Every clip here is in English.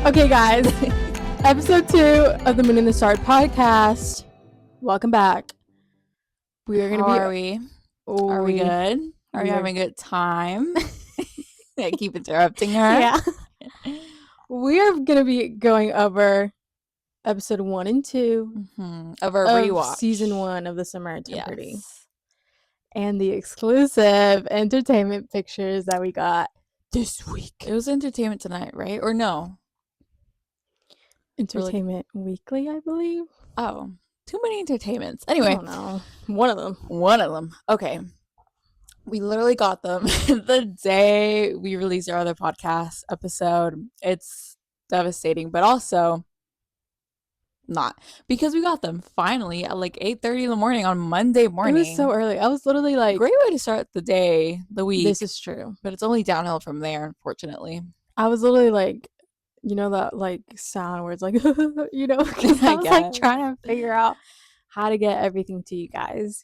Okay, guys. Episode 2 of the Moon and the Stars podcast. Welcome back. We are going to be... Are we? Are we good? Are we having a good time? I keep interrupting her. Yeah. We are going to be going over episode 1 and 2 of our rewatch. Season 1 of The Samaritan Pretty. And the exclusive entertainment pictures that we got this week. It was Entertainment Tonight, right? Or no? Entertainment Weekly, I believe. Oh, too many entertainments. Anyway. I don't know. One of them. Okay. We literally got them the day we released our other podcast episode. It's devastating, but also not, because we got them finally at like 8:30 in the morning on Monday morning. It was so early. I was literally like, great way to start the day, the week. This is true. But it's only downhill from there, unfortunately. I was literally like, you know that like sound where it's like, you know, because I was like trying to figure out how to get everything to you guys.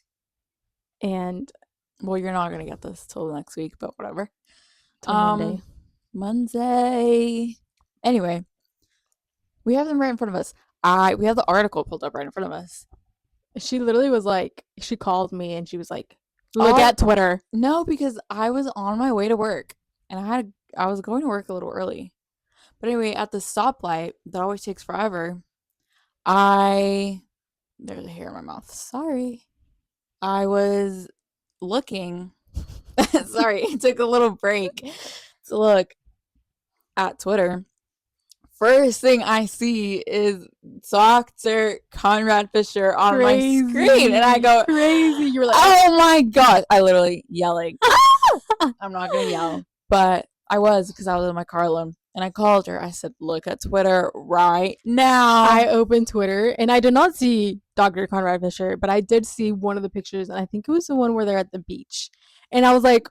And well, you're not gonna get this till next week, but whatever. Till Monday. Anyway, we have them right in front of us. We have the article pulled up right in front of us. She literally was like, she called me and she was like, look at Twitter. No, because I was on my way to work and I was going to work a little early. But anyway, at the stoplight, that always takes forever. There's a hair in my mouth. Sorry. I was looking. Sorry, it took a little break to look at Twitter. First thing I see is Dr. Conrad Fisher on my screen. And I go, crazy. You were like, oh my God. I literally yelling. I'm not going to yell. But I was, because I was in my car alone. And I called her. I said, look at Twitter right now. I opened Twitter and I did not see Dr. Conrad Fisher, but I did see one of the pictures. And I think it was the one where they're at the beach. And I was like,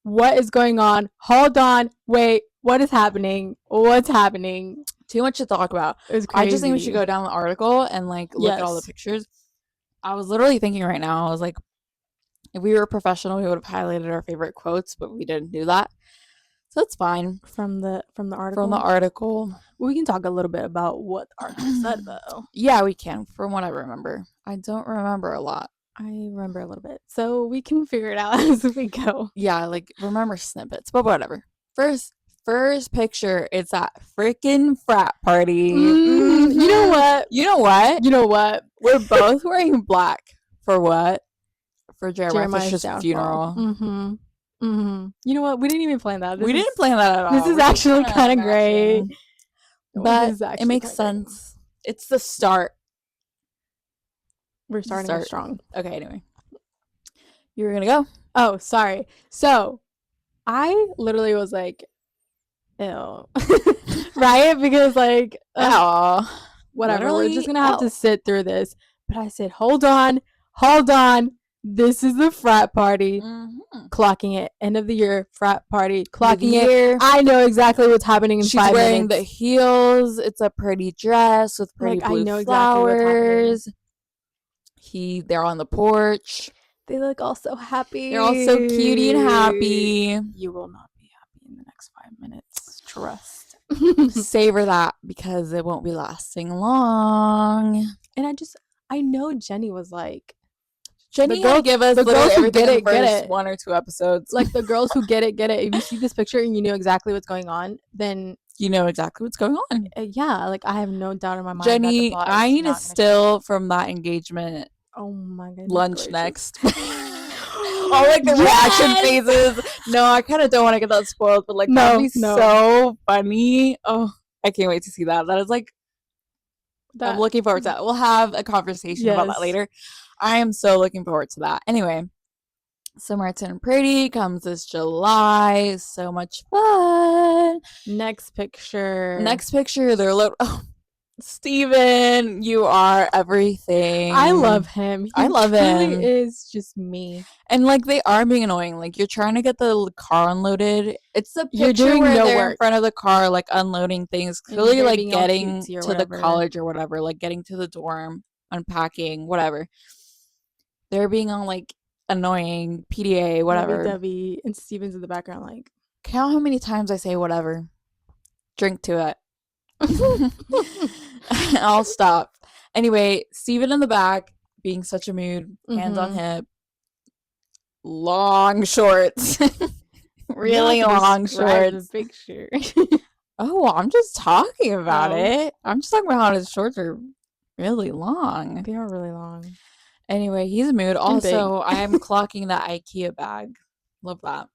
what is going on? Hold on. Wait, what is happening? What's happening? Too much to talk about. It was crazy. I just think we should go down the article and like look at all the pictures. I was literally thinking right now, I was like, if we were professional, we would have highlighted our favorite quotes, but we didn't do that. So it's fine. From the article? From the article. We can talk a little bit about what the article said, though. Yeah, we can, from what I remember. I don't remember a lot. I remember a little bit. So we can figure it out as we go. Yeah, like, remember snippets, but whatever. First picture, it's that freaking frat party. You know what? We're both wearing black. For what? For Jeremiah Fisher's funeral. You know what? We didn't even plan that. We didn't plan that at all. This is actually kind of great. But it makes sense. It's the start. We're starting strong. Okay, anyway. You were going to go? Oh, sorry. So, I literally was like, ew. Right? Because like, whatever. Literally, we're just going to have to sit through this. But I said, hold on. This is the frat party. Clocking it. End of the year frat party. Clocking it. I know exactly what's happening in 5 minutes. She's wearing the heels. It's a pretty dress with pretty blue flowers. They're on the porch. They look all so happy. They're all so cutie and happy. You will not be happy in the next 5 minutes. Trust. Savor that, because it won't be lasting long. And I know Jenny was like, Jenny will give us the girls who get it, 1 or 2 episodes. Like the girls who get it. If you see this picture and you know exactly what's going on, then you know exactly what's going on. Yeah, like I have no doubt in my mind. Jenny, I need a still from that engagement. Oh my goodness. Lunch next. All like the reaction phases. No, I kind of don't want to get that spoiled, but like that'd be so funny. Oh, I can't wait to see that. That is like, I'm looking forward to that. We'll have a conversation about that later. I am so looking forward to that. Anyway, Samaritan Pretty comes this July. So much fun. Next picture. They're Steven, you are everything. I love him. I love him. He is just me. And like they are being annoying. Like you're trying to get the car unloaded. It's the picture where they're in front of the car, like unloading things. Clearly, like getting to the college or whatever. Like getting to the dorm, unpacking, whatever. They're being on like annoying PDA, whatever. Debbie and Steven's in the background. Like, count how many times I say whatever. Drink to it. I'll stop. Anyway, Steven in the back, being such a mood, hands on Mhm. hip, long shorts. Really You have to long describe the shorts. picture. Oh, I'm just talking about Oh. it. I'm just talking about how his shorts are really long. They are really long. Anyway, he's a mood. And big. Also, I am clocking that IKEA bag. Love that.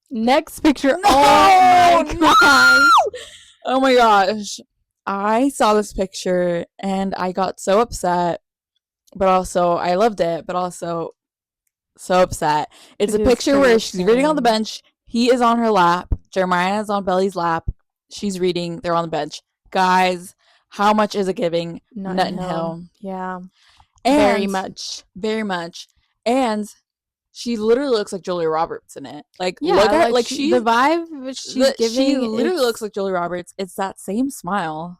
Next picture. No! Oh my gosh. Oh my gosh. I saw this picture and I got so upset, but also I loved it, but also so upset. It's It a is picture where she's pretty reading on the insane. bench. He is on her lap. Jeremiah is on Belly's lap. She's reading. They're on the bench. Guys, how much is it giving? Nutton Hill. Yeah. And Very much. Very much. And she literally looks like Julia Roberts in it. Like, Yeah, look at like she the vibe she's giving. She literally looks like Julia Roberts. It's that same smile.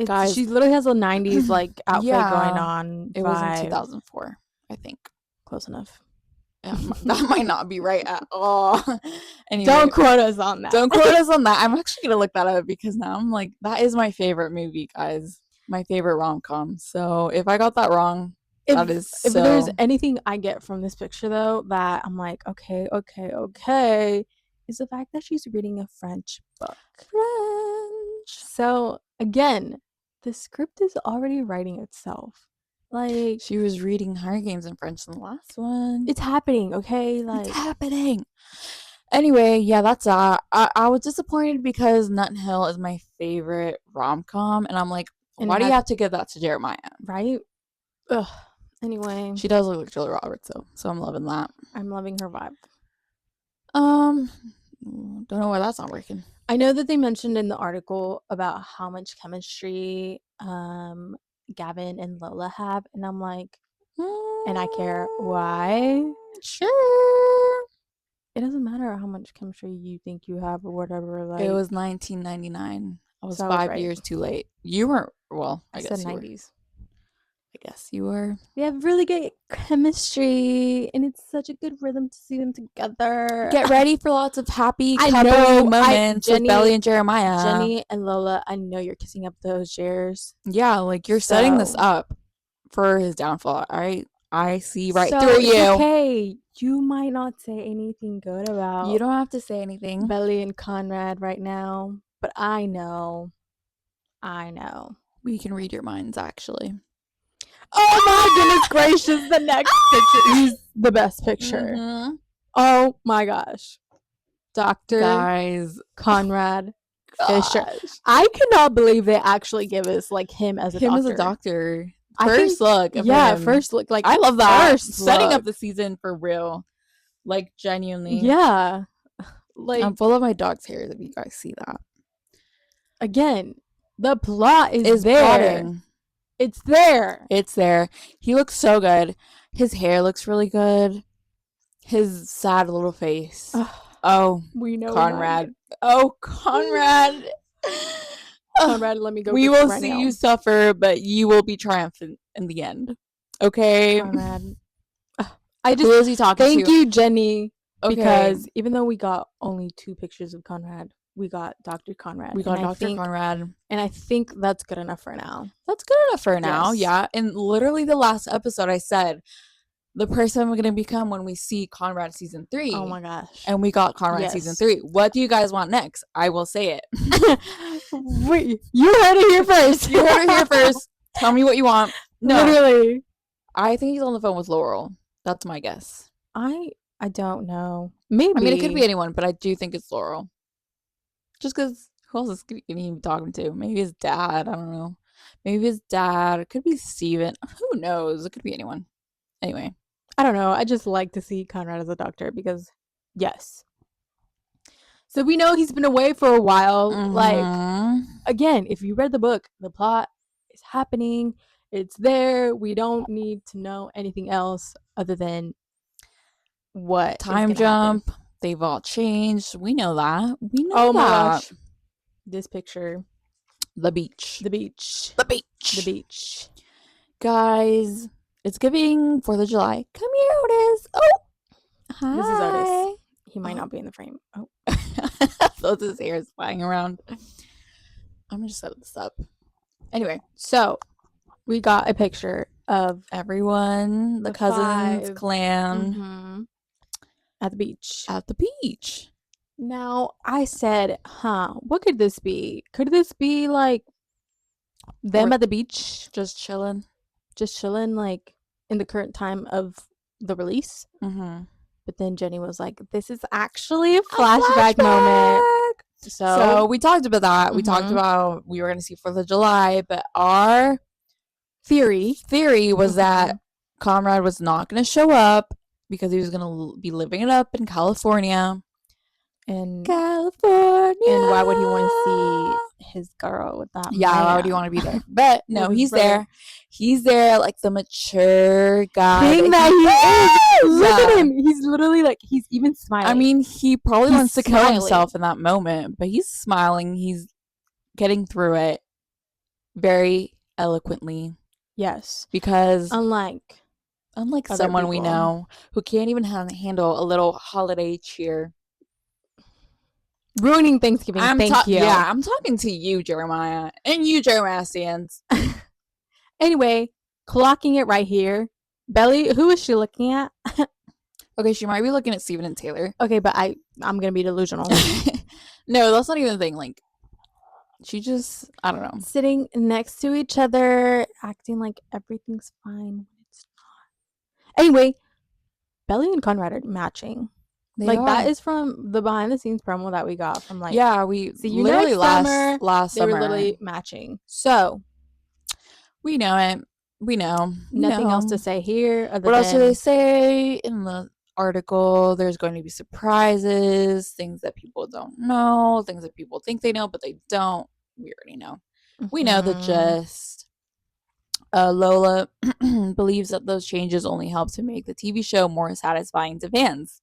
Guys, she literally has a 90s like outfit yeah, going on. It was in vibe. 2004, I think. Close enough. Yeah, that might not be right at all. Anyway, Don't quote us on that. Don't quote us on that. I'm actually gonna look that up because now I'm like, that is my favorite movie, guys. My favorite rom-com. So if I got that wrong, that is if there's anything I get from this picture though that I'm like, okay, is the fact that she's reading a French book. French. So again, the script is already writing itself. Like, she was reading Hunger Games in French in the last one. It's happening, okay? Like, it's happening. Anyway, yeah, that's that. I was disappointed because Nutton Hill is my favorite rom-com, and I'm like, why do you have to give that to Jeremiah? Right? Ugh. Anyway. She does look like Julia Roberts, though, so I'm loving that. I'm loving her vibe. Don't know why that's not working. I know that they mentioned in the article about how much chemistry Gavin and Lola have, and I'm like, and I care why. Sure. It doesn't matter how much chemistry you think you have or whatever. Like, it was 1999. I was 5 years too late. You weren't. Well, I guess said you 90s. Were. I guess you were. They have really good chemistry, and it's such a good rhythm to see them together. Get ready for lots of happy couple moments with Belly and Jeremiah. Jenny and Lola, I know you're kissing up those chairs. Yeah, like you're setting this up for his downfall. I see right through you. Okay, you might not say anything good about. You don't have to say anything. Belly and Conrad right now, but I know. We can read your minds, actually. Oh my goodness gracious! The next picture is the best picture. Mm-hmm. Oh my gosh, Dr. Conrad Fisher. I cannot believe they actually give us like him as a doctor. First look. Like, I love that. Setting up the season for real. Like, genuinely. Yeah. Like, I'm full of my dog's hairs if you guys see that. Again, the plot is there. Plotting. It's there. It's there. He looks so good. His hair looks really good. His sad little face. Oh, we know Conrad. Oh, Conrad. Conrad, let me go. We will see you suffer, but you will be triumphant in the end. Okay? Conrad. Who is he talking to? Thank you, Jenny. Okay. Because even though we got only 2 pictures of Conrad, we got Dr. Conrad. Conrad. And I think that's good enough for now. That's good enough for now, yeah. And literally the last episode I said, the person I'm going to become when we see Conrad season 3. Oh my gosh. And we got Conrad season 3. What do you guys want next? I will say it. Wait, you heard it here first. You heard it here first. Tell me what you want. No. Literally. I think he's on the phone with Laurel. That's my guess. I don't know. Maybe. I mean, it could be anyone, but I do think it's Laurel. Just because who else is he be talking to? Maybe his dad. I don't know. Maybe his dad. It could be Steven. Who knows? It could be anyone. Anyway. I don't know. I just like to see Conrad as a doctor because, yes. So we know he's been away for a while. Mm-hmm. Like, again, if you read the book, the plot is happening. It's there. We don't need to know anything else other than what time jump. Happen. They've all changed. We know that. We know that. Oh my gosh. This picture. The beach. Guys, it's giving 4th of July. Come here, Otis. Oh. Hi. This is Otis. He might not be in the frame. Oh. Those his hair is flying around. I'm gonna just set this up. Anyway, so we got a picture of Everyone, the cousins, 5. clan At the beach. at the beach. Now, I said, what could this be? Could this be like them Or at the beach just chilling. just chilling, like in the current time of the release? Mm-hmm. But then Jenny was like, this is actually a flashback moment. So we talked about that. We talked about we were going to see 4th of July, but our theory was that Conrad was not going to show up because he was going to be living it up in California. And why would he want to see his girl with that? Yeah, why would he want to be there? But no, he's there. He's there, like the mature guy. Thing that he is. Look at him. He's literally like, he's even smiling. I mean, he probably wants to kill himself in that moment, but he's smiling. He's getting through it very eloquently. Yes. Because unlike someone we know who can't even handle a little holiday cheer. Ruining Thanksgiving. Thank you. Yeah, I'm talking to you, Jeremiah, and you, Jeremiah stands. Anyway, clocking it right here. Belly, who is she looking at? Okay, she might be looking at Steven and Taylor. Okay, but I'm gonna be delusional. No, that's not even the thing. Like, she just, I don't know, sitting next to each other, acting like everything's fine when it's not. Anyway, Belly and Conrad are matching. That is from the behind the scenes promo that we got from we literally last summer they were literally matching. So we know it. We know. Nothing else to say here. What else do they say in the article? There's going to be surprises, things that people don't know, things that people think they know, but they don't. We already know. We know the gist. Lola believes that those changes only help to make the TV show more satisfying to fans.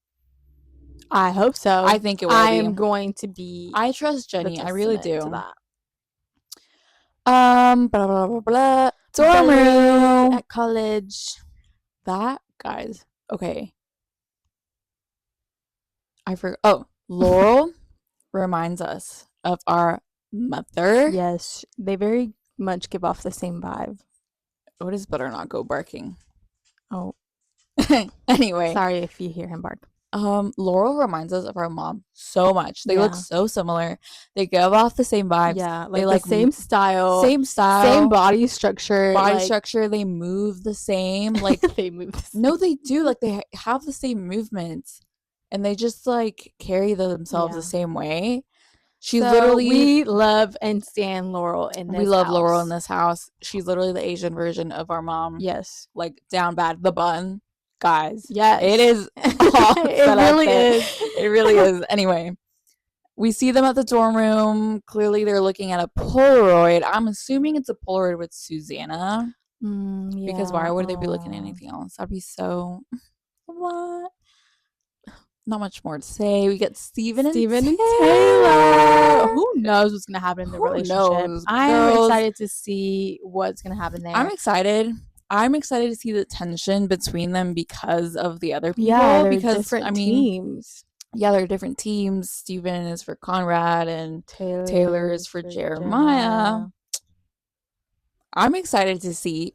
I hope so. I think it will I am going to be. I trust Jenny. I really do. To that. Blah, blah, blah, blah. Dorm room at college. That, guys. Okay. I forgot. Oh, Laurel reminds us of our mother. Yes, they very much give off the same vibe. What is better not go barking? Oh. Anyway. Sorry if you hear him bark. Laurel reminds us of our mom so much. They look so similar. They give off the same vibes. Yeah, they like the same style, same body structure. They move the same. Like they move. No, they do. Like they have the same movements, and they just like carry themselves the same way. She's literally. We love and stand Laurel in this. We love Laurel in this house. She's literally the Asian version of our mom. Yes, like down bad, the bun. Guys, yes, it is. It really is. It really is. Anyway, we see them at the dorm room. Clearly, they're looking at a Polaroid. I'm assuming it's a Polaroid with Susanna. Because why would they be looking at anything else? That'd be so. What? Not much more to say. We get Steven and Taylor. Who knows what's gonna happen in the relationship? I'm excited to see what's gonna happen there. I'm excited to see the tension between them because of the other people. Yeah, they're different teams. Yeah, they're different teams. Steven is for Conrad and Taylor is for Jeremiah. I'm excited to see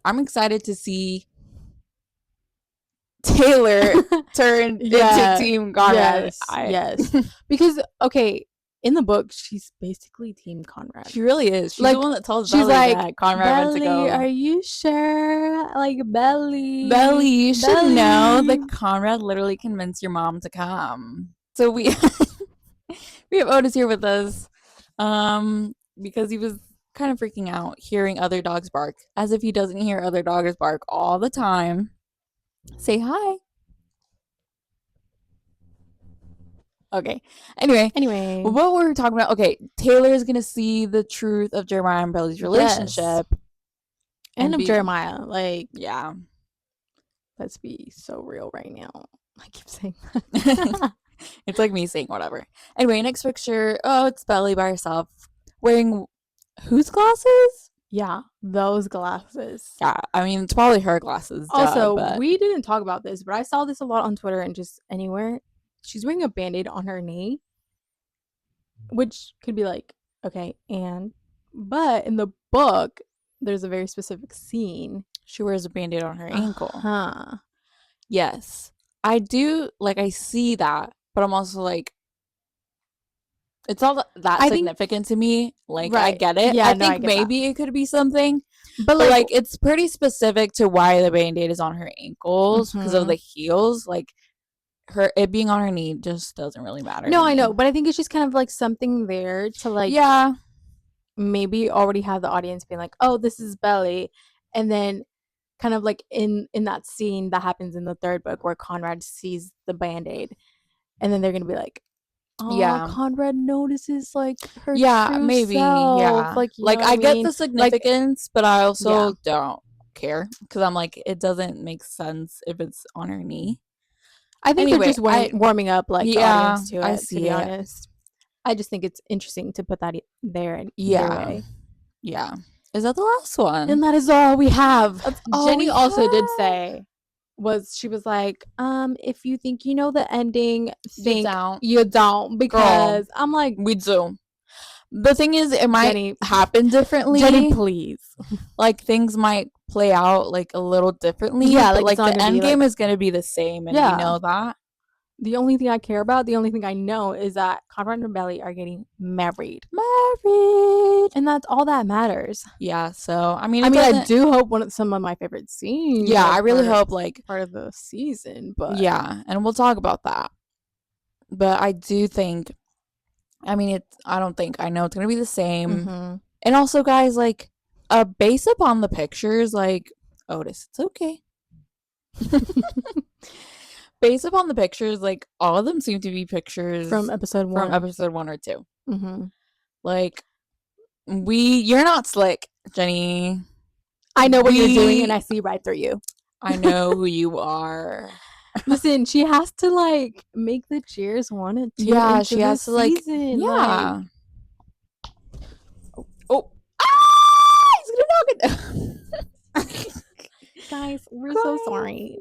Taylor turned into Team Conrad. Yes. Because, okay, in the book, she's basically Team Conrad. She really is. She's the one that tells Belly that Conrad went to go. Are you sure? Like, Belly, you should know that Conrad literally convinced your mom to come. So we have Otis here with us because he was kind of freaking out hearing other dogs bark, as if he doesn't hear other dogs bark all the time. Say hi. Okay. Anyway, what were we talking about? Okay, Taylor is gonna see the truth of Jeremiah and Belly's relationship, and of Jeremiah. Like, yeah, let's be so real right now. I keep saying that. It's like me saying whatever. Anyway, next picture. Oh, it's Belly by herself, wearing whose glasses? Yeah, those glasses. Yeah, I mean, it's probably her glasses. Also, we didn't talk about this, but I saw this a lot on Twitter and just anywhere. She's wearing a Band-Aid on her knee, which could be like, okay, and But in the book, there's a very specific scene. She wears a band-aid on her ankle. Huh. Yes. I do, like, I see that, but I'm also like, it's not that significant to me. Like, I get it. Yeah, I no, I think get that. maybe it could be something, But but like like, it's pretty specific to why the band-aid is on her ankles because of the heels. Like, it being on her knee just doesn't really matter. no, to I me. know, but I think it's just kind of like something there to like, Yeah, maybe already have the audience being like, oh, this is Belly, and then kind of like in that scene that happens in the third book where Conrad sees the band-aid, and then they're gonna be like, oh, yeah, Conrad notices like her yeah, true maybe, self. yeah. Like, you Like know what I I get mean? the significance, but I also Yeah. don't care because I'm like, it doesn't make sense if it's on her knee. I think they're Anyway, just warming up like the yeah, audience to I it, to see be it. honest. I just think it's interesting to put that there in either Yeah, way. yeah. Is that the last one? And that is all we have. That's all Jenny we also did have. say she was like, if you think you know the ending, You don't. you don't, because Girl, I'm like, we do. The thing is, it might Jenny, happen differently. Jenny, please. Like things might play out like a little differently. Yeah, but like, it's not the gonna be, end game like- is gonna be the same, and we Yeah. know that. The only thing I care about, the only thing I know is that Conrad and Belly are getting married. And that's all that matters. Yeah, so I mean, I do hope some of my favorite scenes. Yeah, are I really hope like part of the season, but yeah, and we'll talk about that. But I do think, I mean, I don't think, I know it's gonna be the same. Mhm. And also, guys, like, based upon the pictures, like, Otis, it's okay. Based upon the pictures, like, all of them seem to be pictures from episode 1. from episode 1 or 2. Mm-hmm. Like, you're not slick, Jenny. I know what you're doing, and I see right through you. I know who you are. Listen, she has to like make the cheers 1 and 2. Yeah, she has to like, season. yeah. Like, oh, ah! He's gonna knock it. Guys, we're so sorry.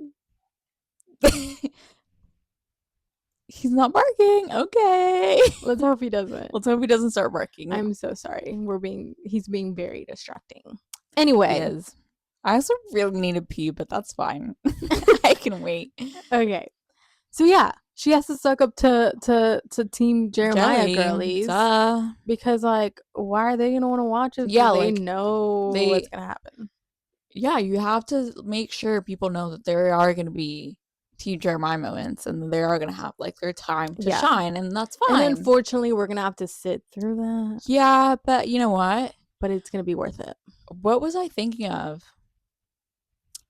He's not barking. Okay. Let's hope he doesn't. Let's hope he doesn't start barking. I'm so sorry. He's being very distracting. Anyway. He is. I also really need a pee, but that's fine. I can wait. Okay. So yeah, she has to suck up to Team Jeremiah girlies. Because like, why are they gonna want to watch it? Yeah, they know what's gonna happen. Yeah, you have to make sure people know that there are gonna be Team Jeremiah moments, and they are gonna have like their time to shine, and that's fine. And unfortunately, we're gonna have to sit through that. Yeah, but you know what? But it's gonna be worth it. What was I thinking of?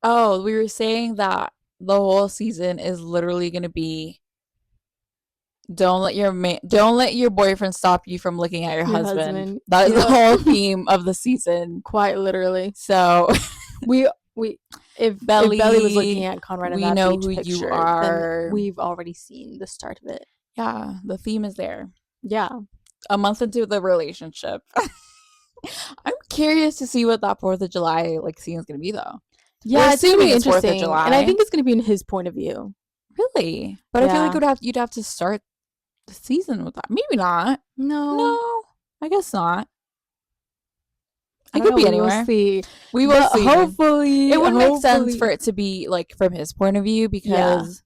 Oh, we were saying that the whole season is literally gonna be don't let your boyfriend stop you from looking at your husband. That is the whole theme of the season, quite literally. So if Belly was looking at Conrad, we know who picture, you are. Then we've already seen the start of it. Yeah, the theme is there. Yeah, a month into the relationship. I'm curious to see what that 4th of July like scene is gonna be, though. Yeah, it's gonna be interesting, and I think it's gonna be in his point of view. Really? But I feel like you'd have to start the season with that. Maybe not. No, I guess not. It could be anywhere. We will see. Hopefully, it would make sense for it to be like from his point of view because,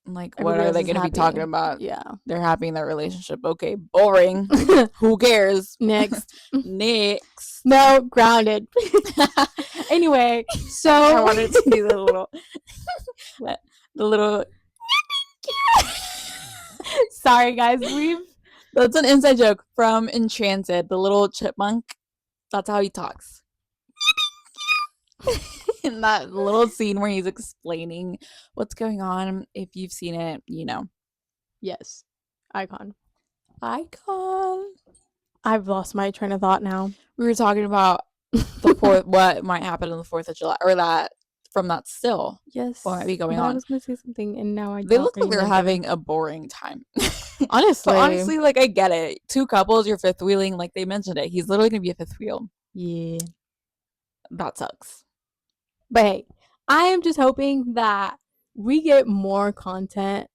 like, what are they going to be talking about? Yeah, they're happy in their relationship. Okay, boring. Who cares? Next. No, grounded. Anyway, so I wanted to do the little. Sorry, guys. That's an inside joke from Enchanted. The little chipmunk. That's how he talks. In that little scene where he's explaining what's going on. If you've seen it, you know. Yes. Icon. I've lost my train of thought now. We were talking about the 4th, what might happen on the 4th of July, or that from that still. Yes. What might be going on. I was going to say something, and now They look like they're having a boring time. Honestly, like, I get it. 2 couples, you're fifth wheeling. Like, they mentioned it. He's literally going to be a fifth wheel. Yeah. That sucks. But hey, I am just hoping that we get more content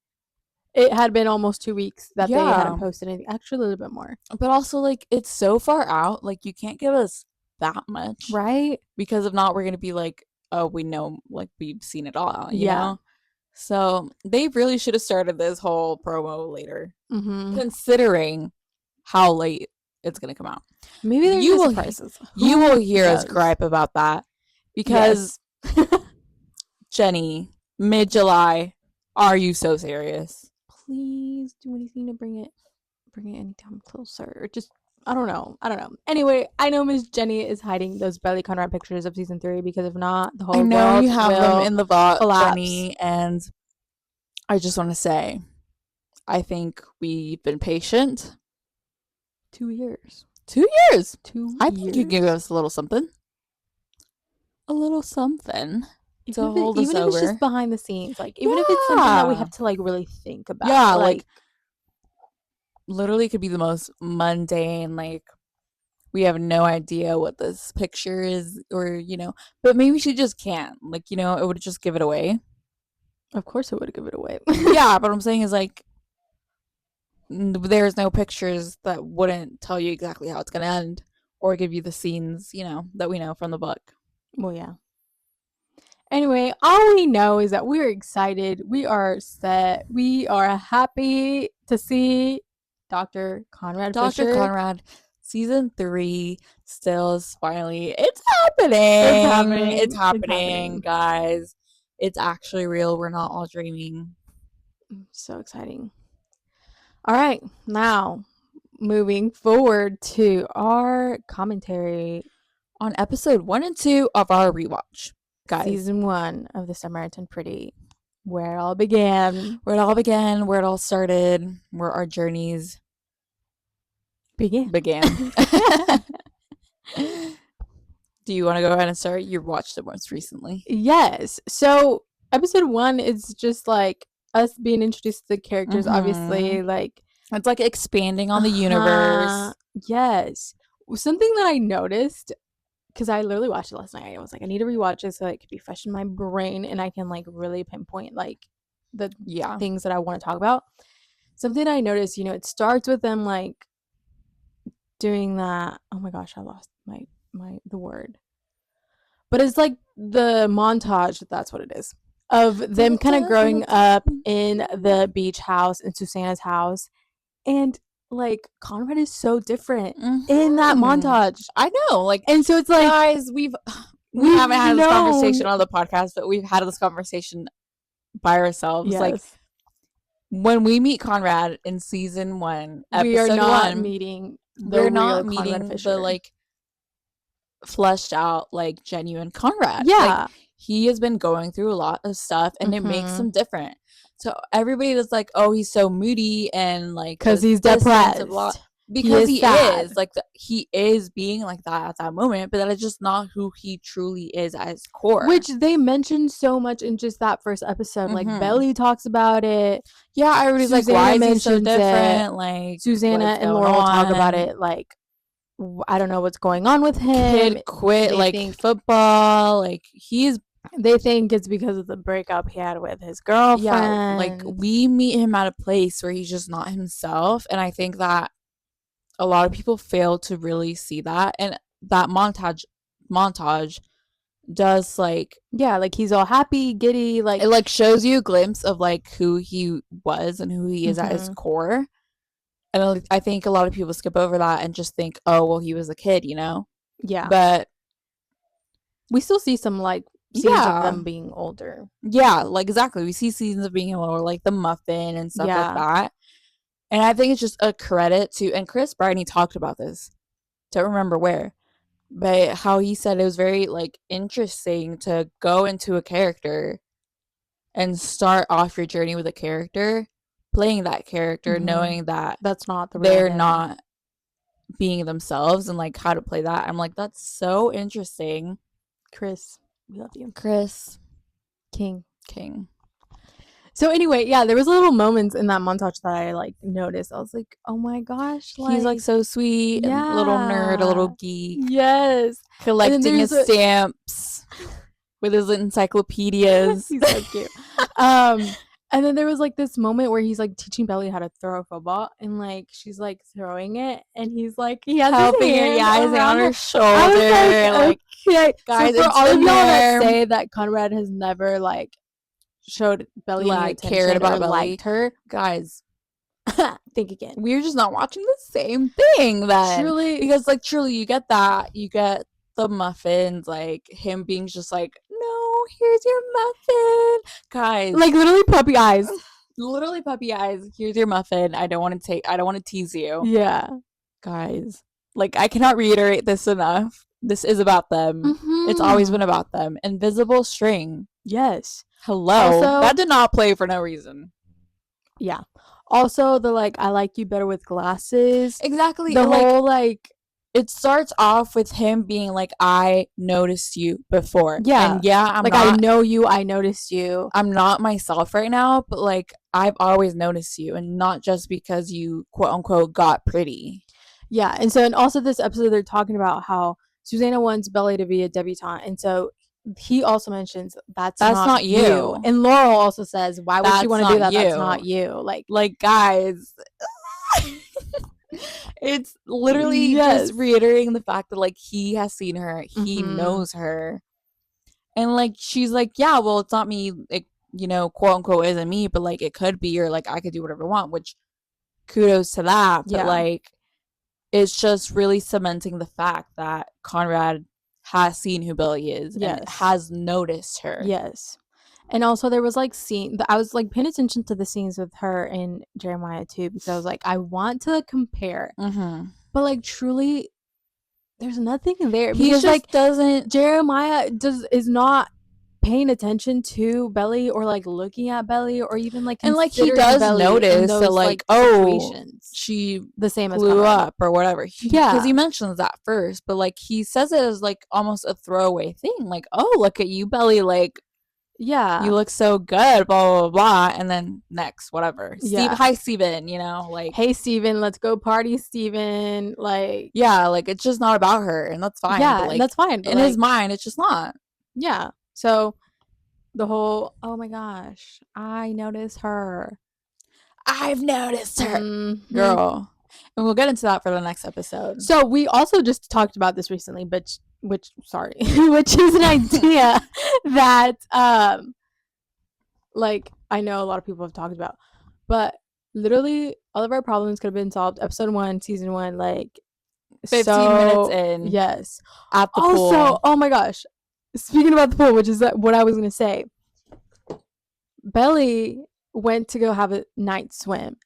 it had been almost 2 weeks that they Yeah. hadn't posted anything. Actually, a little bit more. But also, like, it's so far out. Like, you can't give us that much. Right? Because if not, we're going to be like, oh, we know, like, we've seen it all, you Yeah. know? So they really should have started this whole promo later, Mm-hmm. considering how late it's going to come out. Maybe there's You no will- surprises. You Who will hear us knows? gripe about that because, Jenny, mid-July, are you so serious? Please do anything to bring it anytime closer. Or just I don't know. Anyway, I know Miss Jenny is hiding those Belly Conrad pictures of season 3 because if not, the whole I know world you have them will in the vault, collapse. Jenny, and I just want to say, I think we've been patient. 2 years. 2 years. 2 I years. think you give us a little something. A little something to Even if hold us it's over. just behind the scenes, like even if it's something that we Yeah. have to like really think about. Yeah, like literally could be the most mundane, like we have no idea what this picture is, or you know, but maybe she just can't, like, you know, it would just give it away. Of course it would give it away. Yeah, but what I'm saying is like there's no pictures that wouldn't tell you exactly how it's gonna end or give you the scenes, you know, that we know from the book. Well, yeah. Anyway, all we know is that we're excited. We are set. We are happy to see Dr. Conrad Dr. Fisher. Conrad, season 3 still is finally, it's happening. It's happening, guys. It's actually real. We're not all dreaming. So exciting. All right, now moving forward to our commentary on episode 1 and 2 of our rewatch, guys. Season 1 of The Samaritan Pretty, where it all began. Where it all began, where it all started, where our journeys began. Do you want to go ahead and start? You watched it most recently. Yes. So episode 1 is just like us being introduced to the characters, obviously. Like it's like expanding on the universe. Yes. Something that I noticed, because I literally watched it last night. I was like, I need to rewatch it so it could be fresh in my brain and I can like really pinpoint like the things that I want to talk about. Something I noticed, you know, it starts with them like doing that. Oh my gosh, I lost the word. But it's like the montage, that's what it is, of them kind of growing up in the beach house, in Susanna's house. And like Conrad is so different in that montage. I know. Like, and so it's like, guys, we haven't had this conversation on the podcast, but we've had this conversation by ourselves. Yes. Like when we meet Conrad in season 1, we are episode not 1, meeting we're not meeting the like fleshed out, like genuine Conrad. Yeah. Like, he has been going through a lot of stuff and it makes him different. So everybody that's like, oh, he's so moody and like because he's depressed. Because he is like he is being like that at that moment, but that is just not who he truly is at his core. Which they mentioned so much in just that first episode. Like Belly talks about it. Yeah, everybody's Susanna like, why is he so different? Like Susanna and Laura will talk about it. Like, I don't know what's going on with him. Kid quit like football. Like they think it's because of the breakup he had with his girlfriend. Yeah, like we meet him at a place where he's just not himself, and I think that a lot of people fail to really see that, and that montage does like like he's all happy, giddy, like it like shows you a glimpse of like who he was and who he is at his core. And I think a lot of people skip over that and just think, oh well, he was a kid, you know. Yeah, but we still see some like scenes of them being older. Yeah, like exactly. We see scenes of being older, like the muffin and stuff like that. And I think it's just a credit to, and Chris Briney talked about this, don't remember where, but how he said it was very like interesting to go into a character and start off your journey with a character, playing that character, knowing that that's not they're not being themselves, and like how to play that. I'm like, that's so interesting. Chris, we love you. Chris King. So anyway, yeah, there was little moments in that montage that I like noticed. I was like, oh my gosh, like, he's like so sweet, and a little nerd, a little geek. Yes, collecting his stamps with his encyclopedias. He's so cute. And then there was like this moment where he's like teaching Belly how to throw a football, and like she's like throwing it, and he's like he has Helping his her, hand yeah, his hand around on her her. shoulder. I was like, okay. guys, So for it's all of been y'all that there. say that Conrad has never like showed Belly any Like, attention cared about or Belly. liked her, Guys, think again. we're just not watching the same thing then. Truly, Because like truly you get that. You get the muffins, like him being just like, no, here's your muffin. Guys, like literally puppy eyes. literally puppy eyes. Here's your muffin. I don't want to tease you. Yeah. Guys, like I cannot reiterate this enough. This is about them. It's always been about them. Invisible string. Yes. Hello. Also- that did not play for no reason. Yeah. Also, the like I like you better with glasses. Exactly. The like, whole like it starts off with him being like, I noticed you before. Yeah. And yeah, I'm like not I know you, I noticed you. I'm not myself right now, but like I've always noticed you, and not just because you quote unquote got pretty. Yeah, and so and also this episode they're talking about how Susanna wants Belly to be a debutante, and so he also mentions that's not you. And Laurel also says, why would she That's want to do not that? That's you. not you. Like guys, it's literally Yes. just reiterating the fact that like he has seen her, he Mhm. knows her, and like she's like, yeah, well, it's not me, it, you know, quote unquote isn't me, but like it could be, or like I could do whatever I want, which kudos to that. But Yeah. like it's just really cementing the fact that Conrad has seen who Billy is and Yes. has noticed her. Yes. And also there was like I was like paying attention to the scenes with her and Jeremiah too, because I was like, I want to compare. Mm-hmm. But like truly there's nothing there. He Because just like doesn't. Jeremiah is not paying attention to Belly or like looking at Belly or even like And like he considering does Belly in notice those, that like, oh, situations. she The same as blew Conrad. up or whatever. Yeah. Because he mentions that first, but like he says it as like almost a throwaway thing. Like, oh, look at you, Belly. Like, Yeah. you look so good, blah, blah, blah. And then next, whatever. Yeah. Hi, Steven, you know, like. Hey Steven, let's go party, Steven. Like, Yeah, like it's just not about her, and that's fine. yeah, but, like, and that's fine. But in like, his mind, it's just not. yeah. So the whole, oh my gosh, I noticed her. I've noticed her, Mhm. girl. And we'll get into that for the next episode. So we also just talked about this recently, but which is an idea that like I know a lot of people have talked about, but literally all of our problems could have been solved episode 1, season 1, like 15 minutes in. Yes. At the Also, pool. oh my gosh, speaking about the pool, which is what I was gonna say, Belly went to go have a night swim,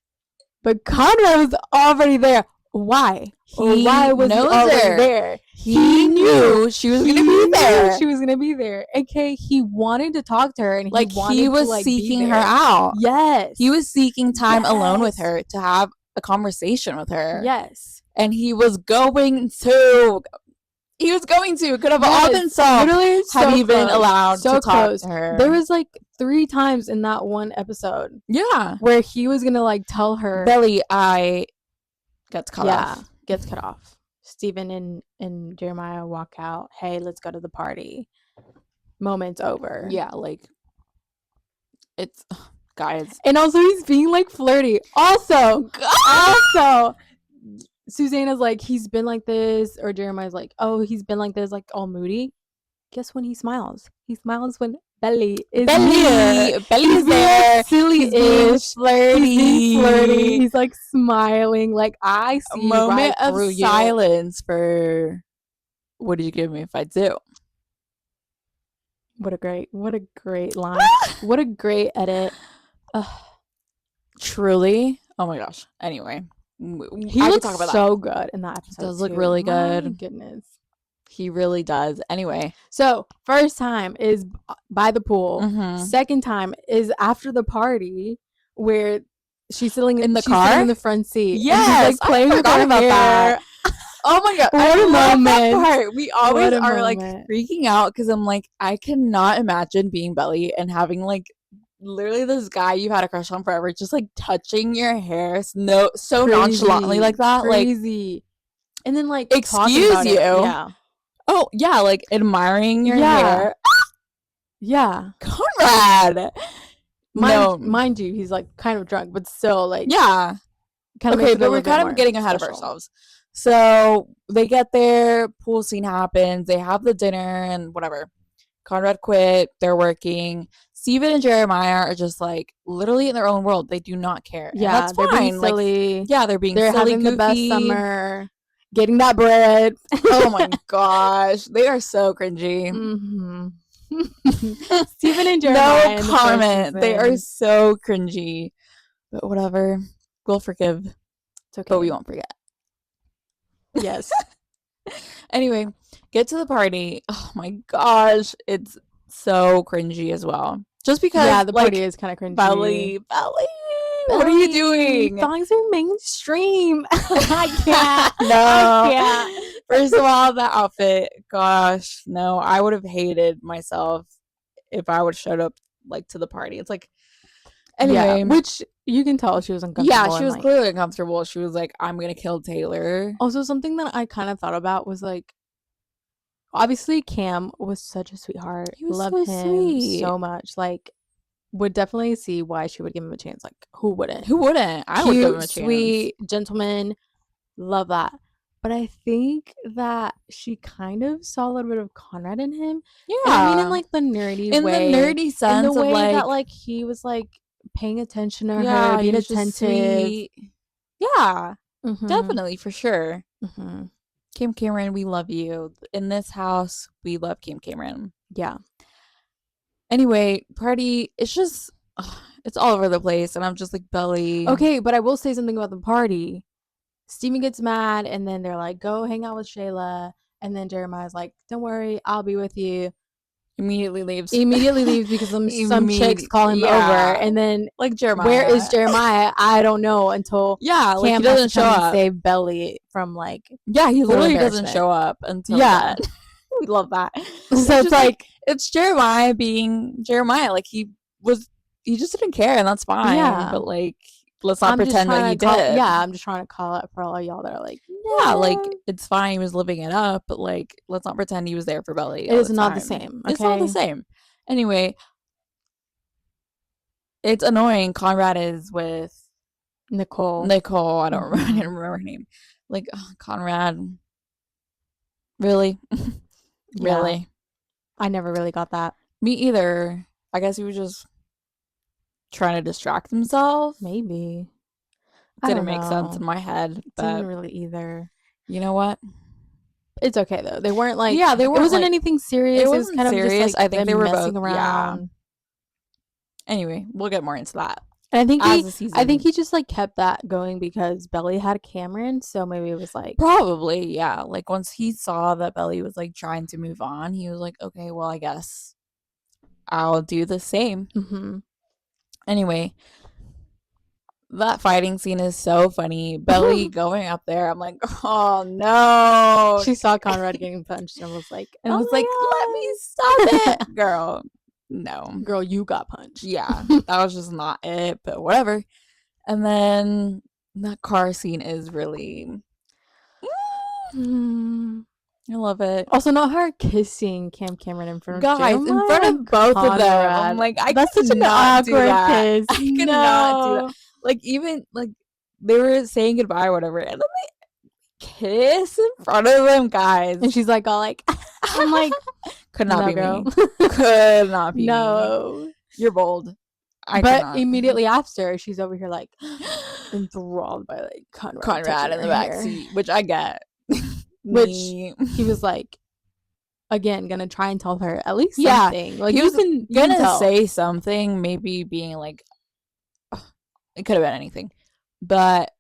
but Conrad was already there. Why? Why was he knows already her. there? He knew she was going to be there. She was gonna be there. Okay, he wanted to talk to her, and Like, he was to, like, seeking be her there. out. Yes, He was seeking time alone with Yes. her to have a conversation with her. Yes, And he was going to. Could have all been solved. Literally, Had so he been close. allowed So to talk close. to her. There was like 3 times in that one episode Yeah. where he was gonna like tell her. Belly, I gets cut off. Gets cut off. Steven and Jeremiah walk out. Hey, let's go to the party. Moment's over. Yeah, like it's guys. And also he's being like flirty. Also, Susanna's like, he's been like this, or Jeremiah's like, oh, he's been like this, like all moody. Guess when he smiles? He smiles when Belly is here. Belly is He's being there. silly He's being flirty. He's being flirty. He's like smiling. Like I A see moment right of through you. silence for what did you give me if I do? What a great line. What a great edit. Truly. Oh my gosh. Anyway, He I could looks talk about so good in that episode. Does look too. really My good. goodness. He really does. Anyway. So first time is by the pool. Mhm. Second time is after the party where she's sitting In the sitting car? in the front seat. Yes, and he's, like, playing I with forgot her about hair. that. Oh my god, What I a love that moment. part. We always What a are like moment. freaking out because I'm like, I cannot imagine being Belly and having like literally this guy you've had a crush on forever just like touching your hair so nonchalantly like that. Crazy. And then like talking Excuse about it. you. Yeah. Oh yeah, like admiring your Yeah. hair. Yeah. Conrad. No. mind you, he's like kind of drunk, but still like Yeah. kind of Okay, but we're kind of getting ahead of ourselves. So they get there, pool scene happens, they have the dinner and whatever. Conrad quit, they're working. Steven and Jeremiah are just like literally in their own world. They do not care. And Yeah, that's they're fine. being silly. Like, yeah, they're being They're silly, having goofy. the best summer, getting that bread. Oh my gosh. They are so cringy. Mm-hmm. Steven and Jeremiah. No in the first comment. They are season. so cringy. But whatever. We'll forgive. It's okay. But we won't forget. Yes. Anyway, get to the party. Oh my gosh. It's so cringy as well. Just because Yeah, the party like, is kind of cringy. Belly. What are you doing? Songs are mainstream. I can't. No. I can't. First of all, that outfit. Gosh, no. I would have hated myself if I would have showed up like to the party. It's like anyway, Yeah, which you can tell she was uncomfortable. yeah, she was like, clearly uncomfortable. She was like, "I'm gonna kill Taylor." also, something that I kind of thought about was like, obviously, Cam was such a sweetheart. He was Love so him sweet. so much. Like, would definitely see why she would give him a chance. Like, who wouldn't? Who wouldn't? I would give him a chance. Sweet gentleman. Love that. But I think that she kind of saw a little bit of Conrad in him. Yeah, And I mean, in like the nerdy in way. the nerdy sense in the way of like that like he was like paying attention to yeah, her, being he was just attentive. sweet. Yeah, Mhm. definitely for sure. Mhm. Kim Cameron, we love you. In this house, we love Kim Cameron. Yeah. Anyway, party, it's just, it's all over the place. And I'm just like, Belly. Okay, but I will say something about the party. Steven gets mad, and then they're like, go hang out with Shayla. And then Jeremiah's like, don't worry, I'll be with you. Immediately leaves. Immediately leaves because some chicks call him over. And then, like Jeremiah. where is Jeremiah? I don't know until Yeah, like Cam he has doesn't to show come and up. save Belly from like, Yeah, he full literally doesn't embarrassment. show up until Yeah. then. We love that. So it's just like, it's Jeremiah being Jeremiah. Like he just didn't care, and that's fine. Yeah. But like, let's not I'm just pretend that trying he to call, did. yeah, I'm just trying to call out for all y'all that are like, Yeah, like "No." it's fine. He was living it up, but like, let's not pretend he was there for Belly. It all is the not the time. same. It's not the Okay? same. Anyway, it's annoying. Conrad is with Nicole. Nicole. I didn't remember her name. Like Conrad. Really, Yeah. really. I never really got that. Me either. I guess he was just trying to distract himself. Maybe. Didn't make sense in my head, but Didn't really either. you know what? It's okay though. They weren't like, Yeah, they it weren't wasn't like, anything serious. It was wasn't kind of serious. just like I think them they were messing both around. Anyway, we'll get more into that. And I think as the season. I think he just like kept that going because Belly had Cameron, so maybe it was like, Probably, yeah. Like once he saw that Belly was like trying to move on, he was like, okay, well, I guess I'll do the same. mhm. Anyway, that fighting scene is so funny. Belly going up there, I'm like, oh no. She saw Conrad getting punched and was like, And I was "Oh my like, let me stop it, girl. No. God. Girl, you got punched." Yeah, that was just not it, but whatever. And then that car scene is really, Mm. I love it. Also, not her kissing Cameron in front of Guys, in Jeremiah front of and both of them. Conrad. I'm like, I That's such an cannot do awkward that. kiss. I cannot do that. Like, even, like, they were saying goodbye or whatever, and then they kiss in front of them, guys. And she's like, all like, I'm like, Could not no, be girl. me. Could not be me. No. You're bold. I But cannot. immediately after, she's over here like enthralled by like Conrad Conrad in the touching her back hair. seat, which I get. Which Me. he was like, again, gonna try and tell her at least Yeah, something. Like he was you can gonna tell. say something, maybe being like, it could have been anything, but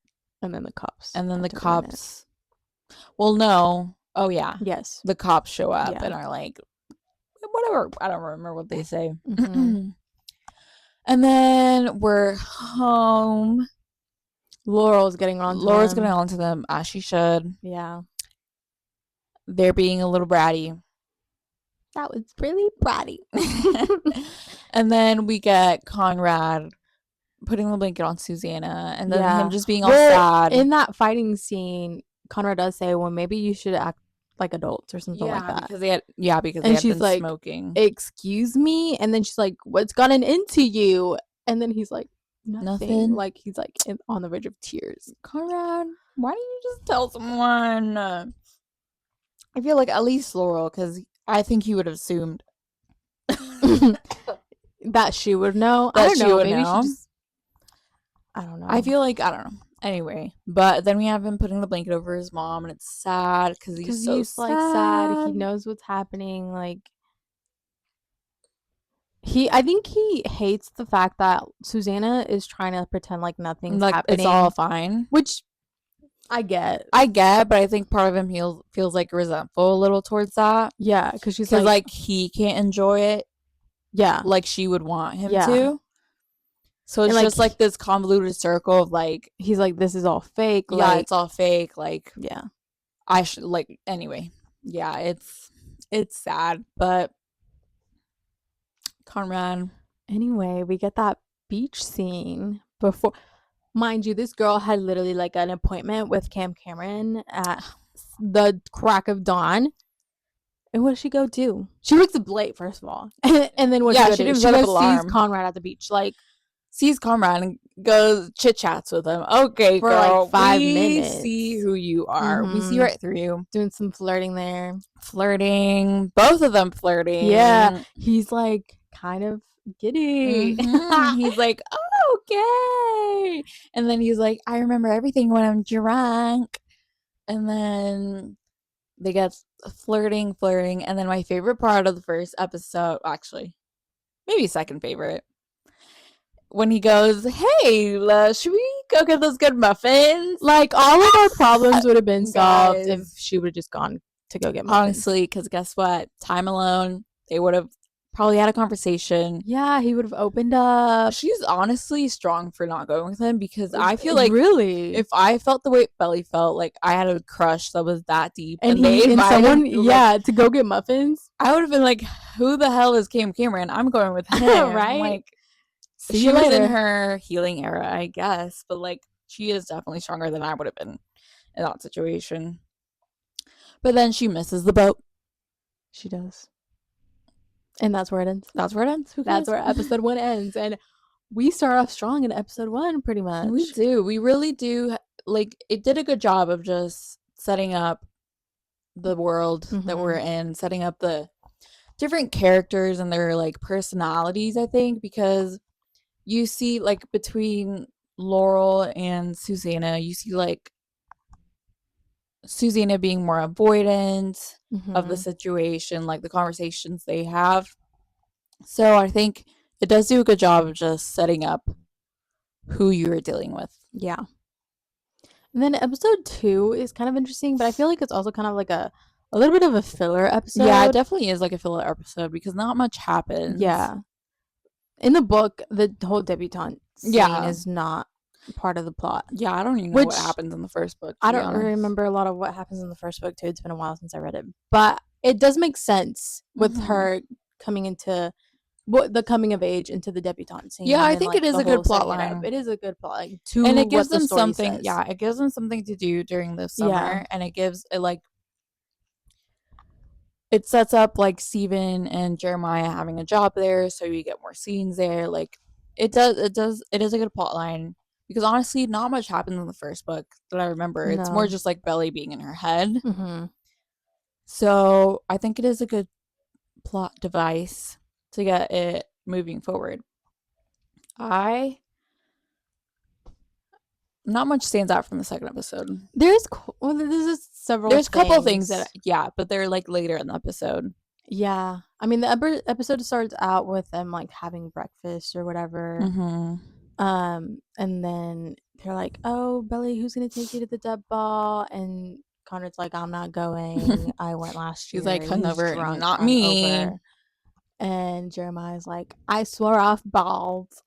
And then the cops. and then the had to ruin it. cops. Well, no. Oh yeah, Yes. the cops show up Yeah. and are like, whatever. I don't remember what they say. Mhm. And then we're home. Laurel's getting on. Laura's getting on to them as she should. Yeah. They're being a little bratty. That was really bratty. And then we get Conrad putting the blanket on Susanna, and then Yeah. him just being all Well, sad. in that fighting scene, Conrad does say, well, maybe you should act like adults or something like that. because they had And been she's like, smoking. Excuse me? And then she's like, what's gotten into you? And then he's like, nothing. Nothing? Like, he's like on the verge of tears. Conrad, why don't you just tell someone? I feel like at least Laurel, because I think he would have assumed That she would know. I that don't she know. would Maybe know. she just. I don't know. I feel like, I don't know. Anyway, but then we have him putting the blanket over his mom, and it's sad because he's so sad. like sad. He knows what's happening. Like I think he hates the fact that Susanna is trying to pretend like nothing's Like happening. it's all fine, which I get. but I think part of him feels like resentful a little towards that. Yeah, because she's Because like he can't enjoy it. Yeah, like she would want him Yeah. to. So it's And, like, just like this convoluted circle of like, he's like, this is all fake. yeah, Like, it's all fake. Like yeah. I should like anyway. Yeah, it's sad, but Conrad. Anyway, we get that beach scene before. Mind you, this girl had literally like an appointment with Cam Cameron at the crack of dawn. And what does she go do? She wakes up late, first of all. And then what Yeah, she she do? didn't She set up goes an sees alarm. Conrad at the beach. Like, Sees Conrad and goes chit chats with him. Okay, For, girl, like, 5 we minutes. see who you are. We see Mhm. right through you. doing some flirting there. Flirting, both of them flirting. Yeah. He's like kind of giddy. Mhm. He's like, oh, okay. And then he's like, I remember everything when I'm drunk. And then they get flirting. And then my favorite part of the first episode, actually, maybe second favorite, when he goes, hey, should we go get those good muffins? Like, all of our problems would have been solved if Guys. she would have just gone to go get muffins. Honestly, because guess what? Time alone, they would have probably had a conversation. Yeah, he would have opened up. She's honestly strong for not going with him because I feel like really, if I felt the way Belly felt, like I had a crush that was that deep, and they he and invited someone, me, like, yeah, to go get muffins. I would have been like, "Who the hell is Cam Cameron? I'm going with him." Right? Like, See she you was later. in her healing era, I guess, but like, she is definitely stronger than I would have been in that situation. But then she misses the boat. She does, and that's where it ends. That's where it ends. Who That's cares? where episode 1 ends, and we start off strong in episode 1, pretty much. We do. We really do. Like, it did a good job of just setting up the world that we're in, setting up the different characters and their like personalities, I think, because you see like between Laurel and Susanna, you see like Susanna being more avoidant of the situation, like the conversations they have. So I think it does do a good job of just setting up who you're dealing with. Yeah. And then episode 2 is kind of interesting, but I feel like it's also kind of like a little bit of a filler episode. Yeah, it definitely is like a filler episode because not much happens. Yeah. In the book, the whole debutante scene Yeah. is not part of the plot. Yeah, I don't even know what Which- happens in the first book. I don't remember a lot of what happens in the first book too. It's been a while since I read it, but it does make sense with Mhm. her coming into the coming of age into the debutante scene. Yeah, I and, think like, it is the a good whole setting plot it up. line. It is a good plot line to And it gives what the them story something. says. Yeah, it gives them something to do during the summer, Yeah. and it sets up like Steven and Jeremiah having a job there, so you get more scenes there. Like it is a good plot line because honestly, not much happens in the first book that I remember. It's more No. just like Belly being in her head. Mm-hmm. So I think it is a good plot device to get it moving forward. Not much stands out from the second episode. There's several. There's a couple things that, yeah, but they're like later in the episode. Yeah, I mean the episode starts out with them like having breakfast or whatever. Mm-hmm. And then they're like, "Oh, Belly, who's gonna take you to the dub ball?" And Conrad's like, "I'm not going. I went last year." She's like, He's hungover, drunk, not me. hungover." And Jeremiah's like, "I swore off balls."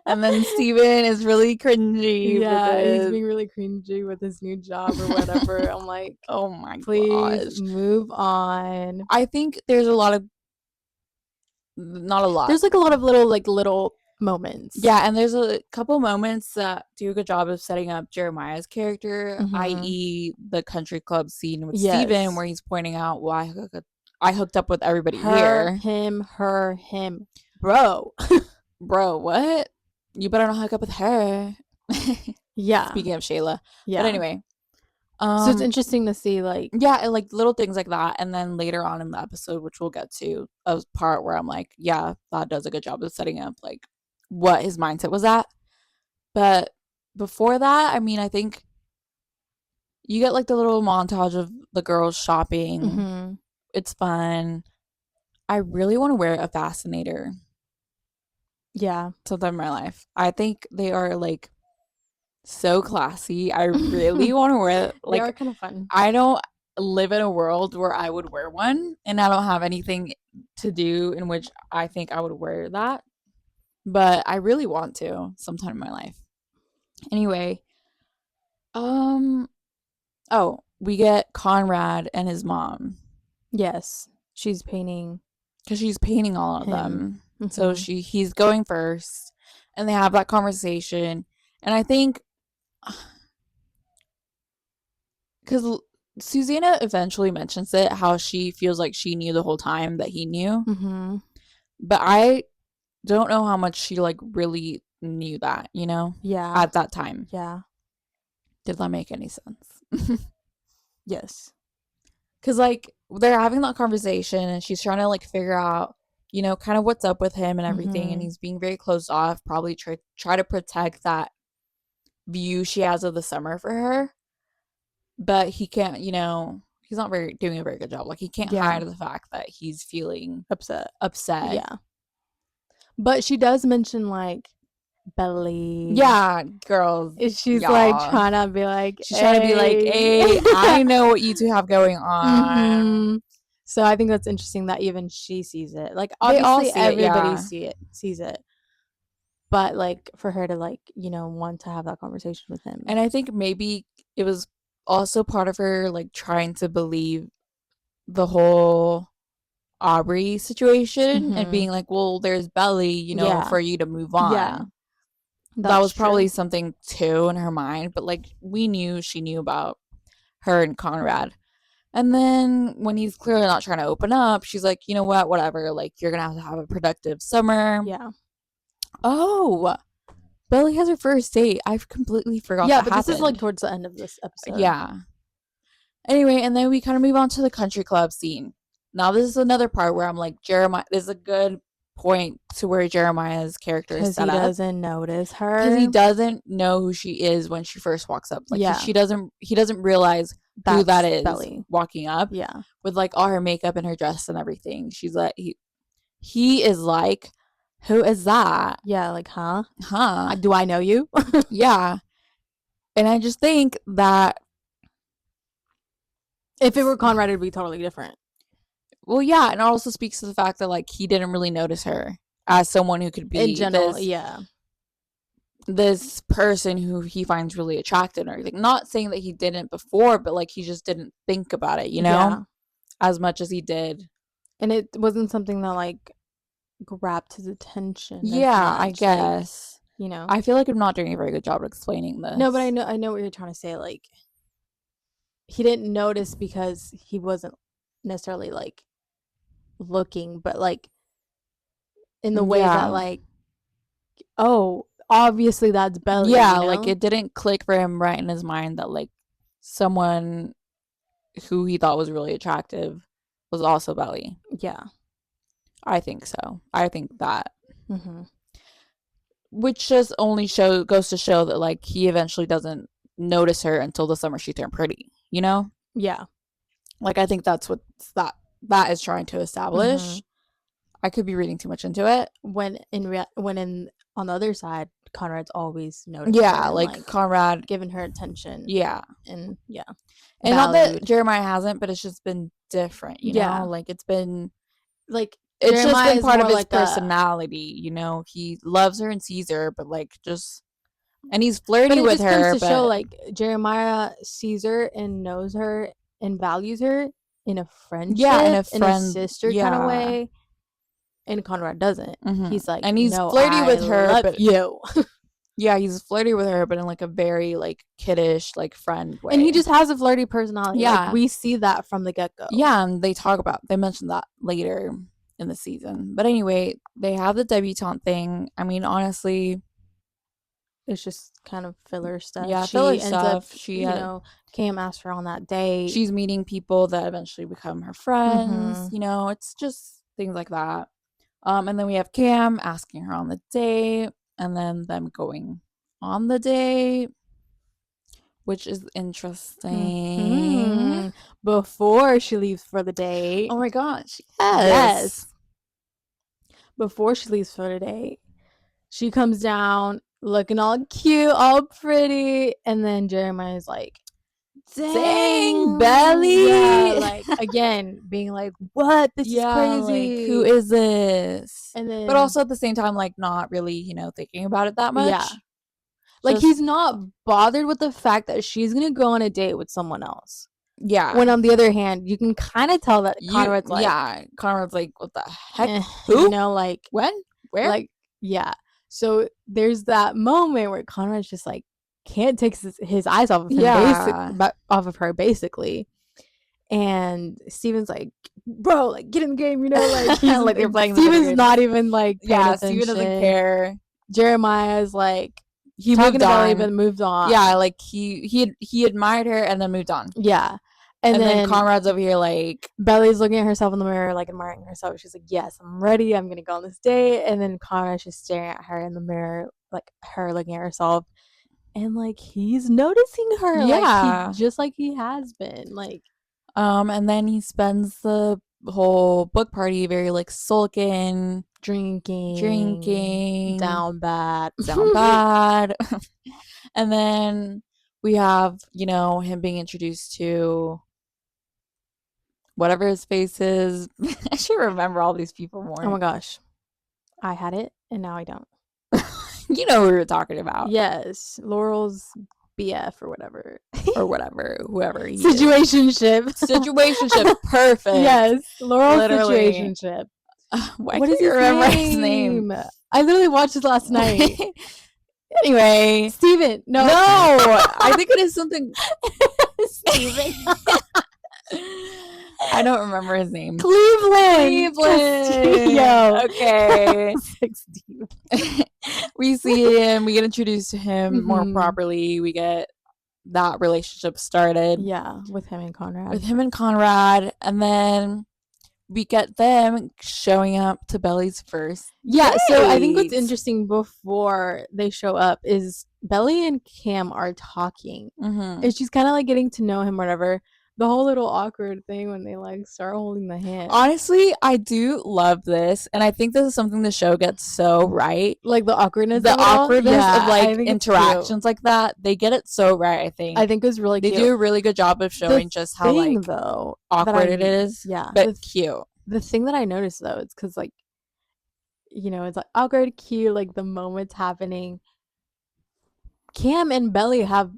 And then Steven is really cringy. Yeah, he's because, being really cringy with his new job or whatever. I'm like, oh my please gosh. move on. I think there's a lot of, not a lot. There's like a lot of little moments. Yeah, and there's a couple moments that do a good job of setting up Jeremiah's character, Mhm. i.e. the country club scene with Yes. Steven, where he's pointing out why I hooked up with everybody her, here. him, her, him, bro. bro, what? You better not hook up with her. Yeah. Speaking of Shayla. Yeah. But anyway. So it's interesting to see, like, yeah, and like little things like that. And then later on in the episode, which we'll get to, a part where I'm like, yeah, that does a good job of setting up like what his mindset was at. But before that, I mean, I think you get like the little montage of the girls shopping. mm-hmm. It's fun. I really want to wear a fascinator Yeah. sometime in my life. I think they are like so classy. I really want to wear They like are kind of fun. I don't live in a world where I would wear one, and I don't have anything to do in which I think I would wear that. But I really want to sometime in my life. Anyway, oh, we get Conrad and his mom Yes. She's painting because she's painting all of him. them. Mm-hmm. So he's going first, and they have that conversation. And I think because Susanna eventually mentions it, how she feels like she knew the whole time that he knew. Mm-hmm. But I don't know how much she like really knew that, you know? Yeah. At that time. Yeah. Did that make any sense? Yes. Because like they're having that conversation and she's trying to like figure out, you know, kind of what's up with him and everything. Mm-hmm. And he's being very closed off, probably try to protect that view she has of the summer for her. But he can't, you know, he's not doing a very good job. Like he can't hide the fact that he's feeling upset. Yeah. But she does mention like Belly. Yeah, girls. She's like trying to be like, she's trying to be like, hey, I know what you two have going on. Mm-hmm. So I think that's interesting that even she sees it. Like obviously everybody sees it. But like for her to like, you know, want to have that conversation with him. And I think maybe it was also part of her like trying to believe the whole Aubrey situation and being like, well, there's Belly, you know, for you to move on. Yeah. That was probably something too in her mind, but like she knew about her and Conrad. And then when he's clearly not trying to open up, she's like, you know what, whatever, like you're gonna have a productive summer. Yeah. Oh, Belly has her first date. I've completely forgot. Yeah, but this is like towards the end of this episode. Yeah. Anyway, and then we kind of move on to the country club scene. Now this is another part where I'm like, Jeremiah, there's a good point to where Jeremiah's character is set up. Because he doesn't notice her. Because he doesn't know who she is when she first walks up. Like he doesn't realize who that is Belly walking up. Yeah. With like all her makeup and her dress and everything. She's like he is like, who is that? Yeah, like, huh? Do I know you? Yeah. And I just think that if it were Conrad, it'd be totally different. Well, yeah, and it also speaks to the fact that like he didn't really notice her as someone who could be in general, this person who he finds really attractive and everything. Not saying that he didn't before, but like he just didn't think about it, you know, as much as he did. And it wasn't something that like grabbed his attention. Yeah, I guess. Like, you know, I feel like I'm not doing a very good job of explaining this. No, but I know what you're trying to say. Like, he didn't notice because he wasn't necessarily like looking, but like in the way that like, oh, obviously that's Belly. Yeah, you know? like it didn't click for him right in his mind that like someone who he thought was really attractive was also Belly. Yeah. I think so. I think that. Mm-hmm. Which just only goes to show that like he eventually doesn't notice her until the summer she turned pretty, you know? Yeah. Like I think that's what that is trying to establish. Mm-hmm. I could be reading too much into it. When on the other side, Conrad's always noticed. Yeah, like Conrad giving her attention. Yeah. And yeah. And not that Jeremiah hasn't, but it's just been different, you know? Like it's been like it's Jeremiah just been part of his like personality, you know. He loves her and sees her, but like just and he's flirty with her. Comes to show like Jeremiah sees her and knows her and values her in a friendship, in a sister kind of way. And Conrad doesn't. Mm-hmm. He's like, and he's no, flirty with her, but you. Yeah, he's flirty with her, but in like a very like kiddish, like friend way. And he just has a flirty personality. Yeah, like, we see that from the get go. Yeah, and they mention that later in the season. But anyway, they have the debutante thing. I mean, honestly, it's just kind of filler stuff. yeah, She filler ends stuff. up, She you know, Cam asked her on that date. she's meeting people that eventually become her friends. Mhm. You know, it's just things like that. And then we have Cam asking her on the date, and then them going on the date, which is interesting. Mhm. Before she leaves for the date. Oh my gosh. Yes. Before she leaves for the date, she comes down looking all cute, all pretty, and then Jeremiah's like, Dang, Belly. Yeah, like again, being like, what? This is crazy. Like, who is this? And then, but also at the same time, like, not really, you know, thinking about it that much. yeah. Like, Just- he's not bothered with the fact that she's gonna go on a date with someone else. Yeah. When on the other hand, you can kind of tell that Conrad's like, yeah, Conrad's like, what the heck? who? Who? You know, like, When? Where? like, yeah. So there's that moment where Conrad's just like can't take his eyes off of him, off of her, basically. And Steven's like, bro, like, get in the game, you know, like, he's like they're playing. Steven's not even like, yeah, Steven doesn't care. Jeremiah's like, He talking moved to Belly, on. but moved on. Yeah, like he admired her and then moved on. Yeah. And then Conrad's over here like, Belly's looking at herself in the mirror, like admiring herself. She's like, yes, I'm ready. I'm gonna go on this date. And then Conrad's just staring at her in the mirror, like her looking at herself. And like he's noticing her. Yeah. Like just like he has been. Like and then he spends the whole book party very like sulking, drinking, down bad. And then we have, you know, him being introduced to whatever his face is. I should remember all these people more. Oh my gosh. I had it and now I don't. You know who we were talking about. Yes. Laurel's BF or whatever. Or whatever. Whoever he Situationship. is. Situationship. Perfect. Yes. Laurel's Literally. situationship. Why can't you remember his name? I literally watched it last night. Anyway. Steven. No. I think it is something. Steven. I don't remember his name. Cleveland. Yo. Okay. Steven. We see him. We get introduced to him more Mhm. properly. We get that relationship started. Yeah, with him and Conrad. And then we get them showing up to Belly's first. Yeah, so I think what's date. interesting before they show up is Belly and Cam are talking. Mhm. And she's kind of like getting to know him, whatever. The whole little awkward thing when they like start holding the hand. Honestly, I do love this, and I think this is something the show gets so right. Like the awkwardness, The of it all. awkwardness Yeah, of like I think it's cute. interactions like that. They get it so right, I think. I think it was really they cute. do a really good job of showing just how thing, like though, awkward it is. Yeah, but cute. The thing that I noticed though, it's because like, you know, it's like awkward, cute, like the moments happening. Cam and Belly have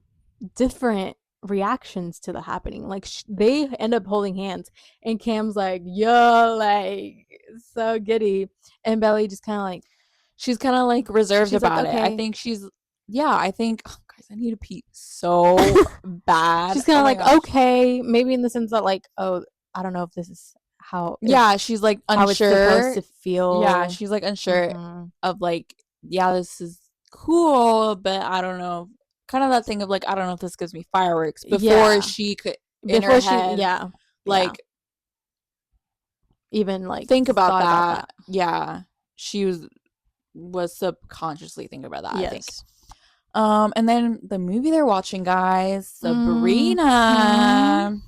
different reactions to the happening. Like they end up holding hands, and Cam's like, "Yo, like so giddy," and Belly just kind of like, she's kind of like reserved she's like, about it. I okay. think she's, yeah. I think, oh, guys, I need to pee so bad. she's kind of Oh my like, gosh. okay, maybe in the sense that like, oh, I don't know if this is how. Yeah, she's like how it's unsure. supposed to feel. Yeah, she's like unsure Mhm. of like, yeah, this is cool, but I don't know. Kind of that thing of like, I don't know if this gives me fireworks before Yeah. she could in her head, yeah, like even like think about thought that. Yeah, she was subconsciously thinking about that. I think. Yes. And then the movie they're watching, guys, Sabrina. Mhm.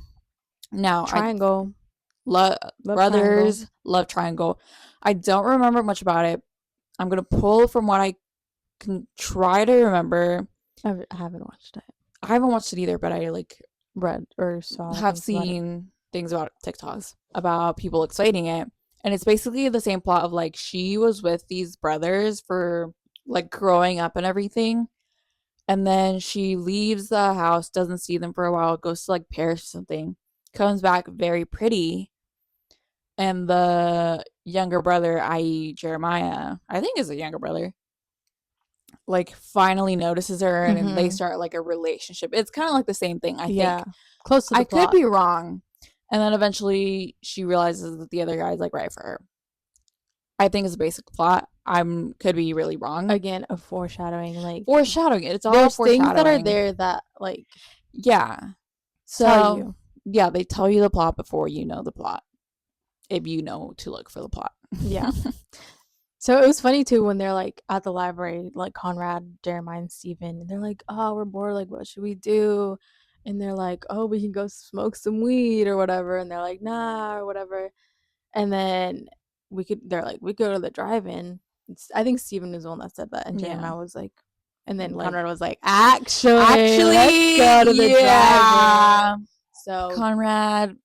Now, Triangle. Love Brothers, Triangle. Love Triangle. I don't remember much about it. I'm gonna pull from what I can try to remember. I haven't watched it. I haven't watched it either, but I like Read or saw. have seen things about TikToks about people explaining it, and it's basically the same plot of like she was with these brothers for like growing up and everything, and then she leaves the house, doesn't see them for a while, goes to like Paris or something, comes back very pretty, and the younger brother, i.e. Jeremiah, I think is a younger brother, like finally notices her, and they start like a relationship. It's kind of like the same thing, I think. Close to the I plot. could be wrong. And then eventually she realizes that the other guy's like right for her. I think it's a basic plot. Could be really wrong. Again, a foreshadowing. Like, Foreshadowing. It's all there's foreshadowing. things that are there that, like, Yeah. So, tell you. yeah, they tell you the plot before you know the plot. If you know to look for the plot. Yeah. So it was funny too when they're like at the library, like Conrad, Jeremiah, and Steven, and they're like, "Oh, we're bored. Like, what should we do?" And they're like, "Oh, we can go smoke some weed or whatever." And they're like, "Nah," or whatever. And then they're like, "We go to the drive-in." I think Steven was the one that said that, and Yeah. Jeremiah was like, and then Like, Conrad was like, "Actually, let's go to the drive-in." So Conrad,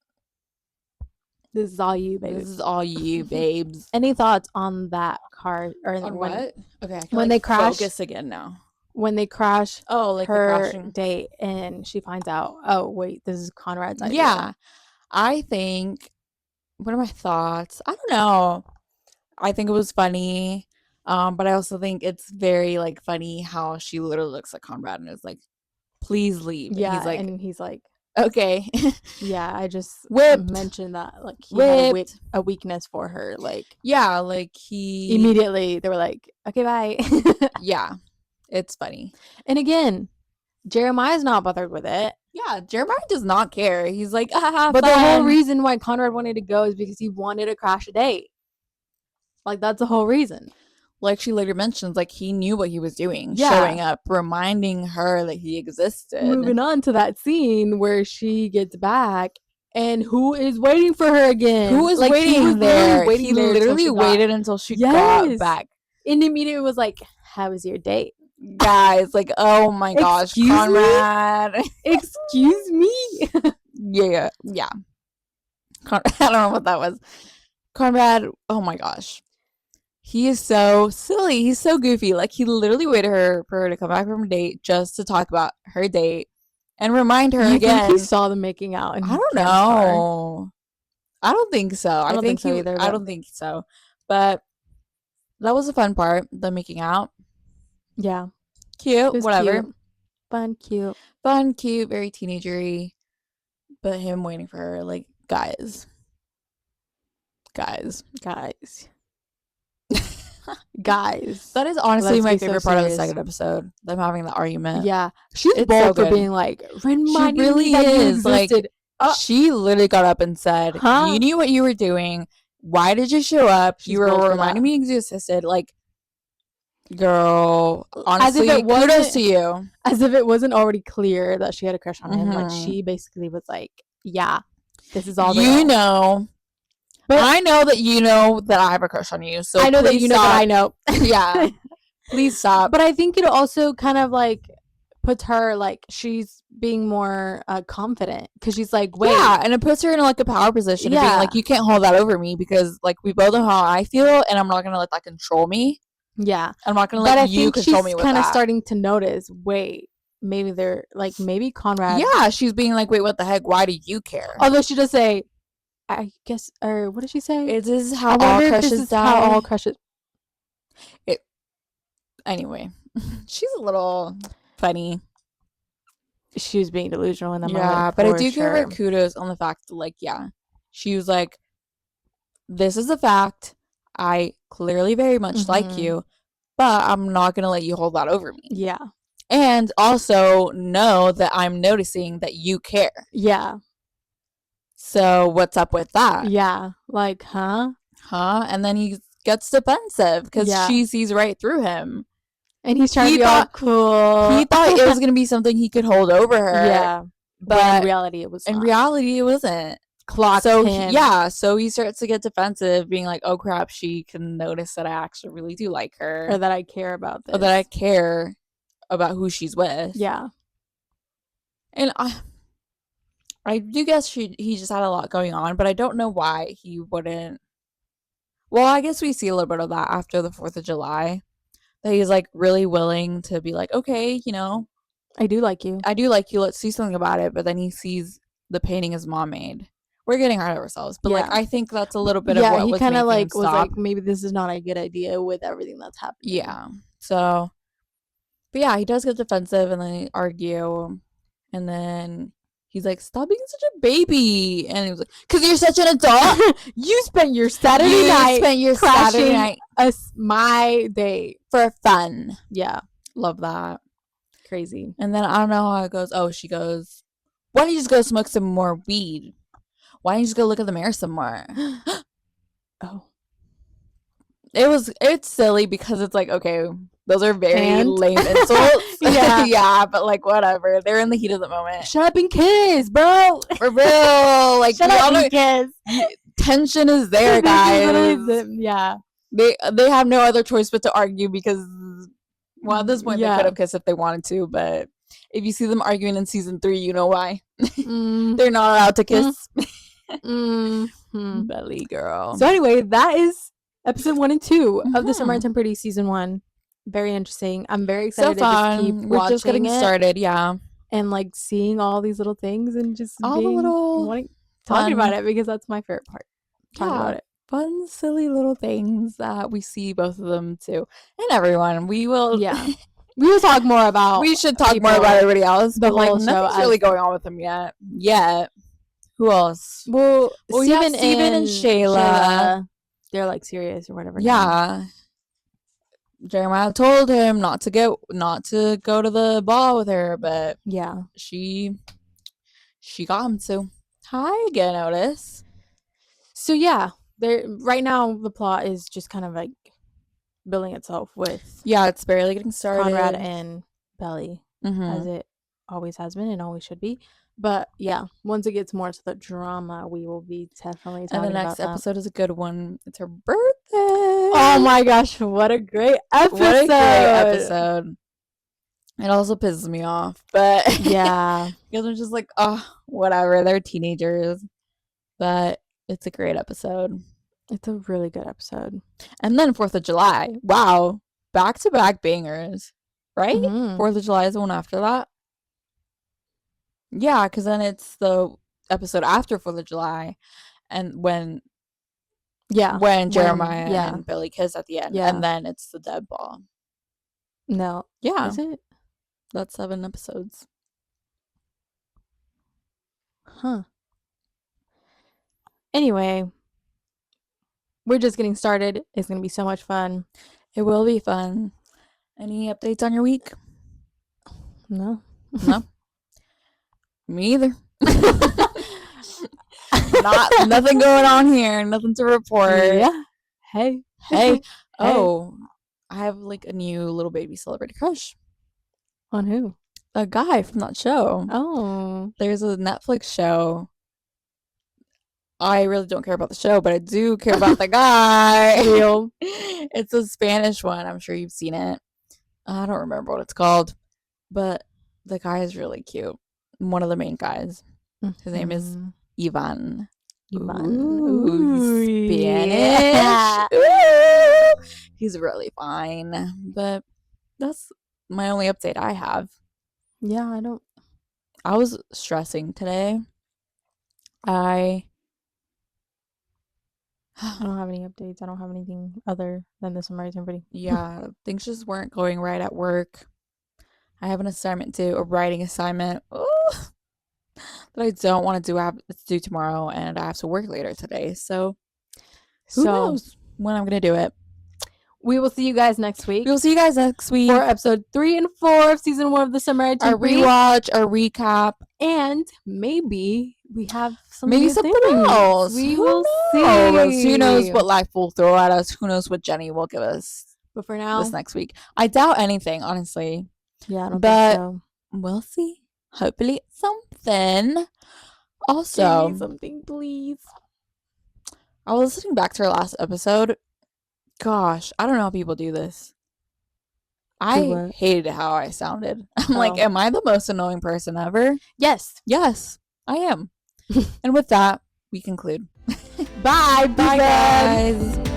this is all you, this baby. is all you, babes. Any thoughts on that car or On what? Okay, I can when they crash? focus again now. When they crash, Oh, like the her crashing. date, and she finds out, oh wait, this is Conrad's idea. Yeah, I think. What are my thoughts? I don't know. I think it was funny, but I also think it's very like funny how she literally looks at Conrad and is like, "Please leave." Yeah, and he's like, "Okay." yeah, I just Whipped. mentioned that like he had a weakness for her. Like, yeah, like he immediately they were like, okay, bye. Yeah, it's funny. And again, Jeremiah's not bothered with it. Yeah, Jeremiah does not care. He's like, ah, But fun. the whole reason why Conrad wanted to go is because he wanted to crash a date. Like, that's the whole reason. Like she later mentions, like he knew what he was doing, Yeah. showing up, reminding her that he existed. Moving on to that scene where she gets back, and who is waiting for her again? Who is like, waiting there? He literally waited got... until she got back. And immediately was like, how was your date? Guys, like, oh my gosh, Excuse Conrad. Me? Excuse me? yeah. I don't know what that was. Conrad, oh my gosh. He is so silly. He's so goofy. Like, he literally waited for her to come back from a date just to talk about her date and remind her again. Think he saw them making out? I don't know. I don't think so. I don't think so either. I don't think so. But that was a fun part, the making out. Yeah. Cute, whatever. Cute. Fun, cute. Fun, cute, very teenagery. But him waiting for her, like, guys. That is honestly my favorite part of the second episode. Them having the argument. Yeah. She's bold for being like, she really is. Like, she literally got up and said, you knew what you were doing. Why did you show up? You were reminding me you existed. Like, girl, honestly, kudos to you. As if it wasn't already clear that she had a crush on him. Like, she basically was like, yeah, this is all you know. But I know that you know that I have a crush on you. So I know that you know that I know. Yeah. Please stop. But I think it also kind of like puts her like she's being more confident because she's like, wait. Yeah, and it puts her in like a power position of being like, you can't hold that over me because like we both know how I feel and I'm not going to let that control me. Yeah. I'm not going to let you control me with that. She's kind of starting to notice, wait, maybe they're like, maybe Conrad. Yeah, she's being like, wait, what the heck? Why do you care? Although she does say, I guess, or what did she say? This is how all crushes die. How all crushes. Anyway, she's a little funny. She was being delusional in that moment. Yeah, but I do give her kudos on the fact that, like, yeah, she was like, this is a fact. I clearly very much like you, but I'm not going to let you hold that over me. Yeah. And also know that I'm noticing that you care. Yeah. So what's up with that? Yeah. Like, huh? And then he gets defensive because she sees right through him. And he's trying to be all cool. He thought it was going to be something he could hold over her. Yeah. But in reality, it was not. In reality, it wasn't. Clocked him. So he starts to get defensive, being like, oh, crap, she can notice that I actually really do like her. Or that I care about this. Or that I care about who she's with. Yeah. And I do guess he just had a lot going on, but I don't know why he wouldn't. Well, I guess we see a little bit of that after the 4th of July. That he's like really willing to be like, okay, you know, I do like you. Let's do something about it. But then he sees the painting his mom made. We're getting ahead of ourselves, but like I think that's a little bit of what was kind of like was like maybe this is not a good idea with everything that's happening. Yeah. So, but yeah, he does get defensive, and then they argue, and then he's like, stop being such a baby. And he was like, because you're such an adult. You spent your Saturday night spent your crashing Saturday night my day. for fun. Yeah, Love that. crazy. And then I don't know how it goes. Oh, she goes, why don't you just go smoke some more weed? Why don't you just go look in the mirror some more? Oh, It's silly because it's like, okay, those are very And? lame insults. Yeah. Yeah, but like whatever. They're in the heat of the moment. shut up and kiss, bro. For real. Like Shut we up all know and kiss. tension is there, This is literally guys. yeah. They have no other choice but to argue because, well, at this point they Yeah. could have kissed if they wanted to, but if you see them arguing in season 3, you know why. Mm, They're not allowed to kiss. mhm. Belly girl. So anyway, that is episode 1 and 2 of the Mhm. Summer and Pretty season 1. Very interesting. I'm very So excited to just keep fun. We're watching just getting it started, yeah. and like seeing all these little things and just All the being little talking about fun- it because that's my favorite part. Talking Yeah. about it. Fun, silly little things that we see both of them too. And everyone. We will Yeah. We will talk more about we should talk more people, about everybody else. the But like whole show nothing's really as- going on with them yet. Who else? well, Well, we have Steven and Shayla. They're like serious or whatever. now. Yeah. Jeremiah told him not to go to the ball with her, but Yeah. she got him to. Hi again, Otis. So yeah, there right now the plot is just kind of like building itself with Yeah, it's barely getting started. Conrad and Belly, Mhm. as it always has been and always should be. But yeah, once it gets more to the drama, we will be definitely talking And the about next that. episode is a good one. It's her birthday. Oh my gosh, what a great episode! What a great episode. It also pisses me off, but Yeah, because I'm just like, oh, whatever. They're teenagers, but it's a great episode. it's a really good episode. And then 4th of July. Wow, back to back bangers, right? Mhm. 4th of July is the one after that. Yeah, because then it's the episode after 4th of July, and when Yeah, Jeremiah yeah. and Billy kiss at the end, Yeah. and then it's the dead ball. No, Yeah, is it? that's 7 episodes. Huh. Anyway, we're just getting started. It's gonna be so much fun. It will be fun. Any updates on your week? No. No. Me either. Nothing going on here. Nothing to report. Yeah. Hey. Hey. Oh, I have like a new little baby celebrity crush. On who? A guy from that show. Oh. There's a Netflix show. I really don't care about the show, but I do care about the guy. Real. It's a Spanish one. I'm sure you've seen it. I don't remember what it's called, but the guy is really cute. One of the main guys. His name is Ivan. Ivan. Ooh, Ooh, Spanish. yeah. Ooh. He's really fine. But that's my only update I have. Yeah, I don't. I was stressing today. I don't have any updates. I don't have anything other than this American Pretty. yeah, things just weren't going right at work. I have an assignment due, a writing assignment that I don't want to do. I have to do tomorrow, and I have to work later today. So who knows when I'm gonna do it? We will see you guys next week We'll see you guys next week for episode 3 and 4 of season 1 of the Summer our Pretty. rewatch, our recap, And maybe we have some maybe new something things. else. We Who will knows? see. Who knows what life will throw at us? Who knows what Jenny will give us But for now, this next week? I doubt anything, honestly. yeah, I don't but- think so. We'll see. Hopefully, something. Give Also, me something, please. I was listening back to our last episode. Gosh, I don't know how people do this. I what? hated how I sounded. I'm like, Oh. am I the most annoying person ever? Yes. Yes, I am. And with that, we conclude. Bye. Bye, guys.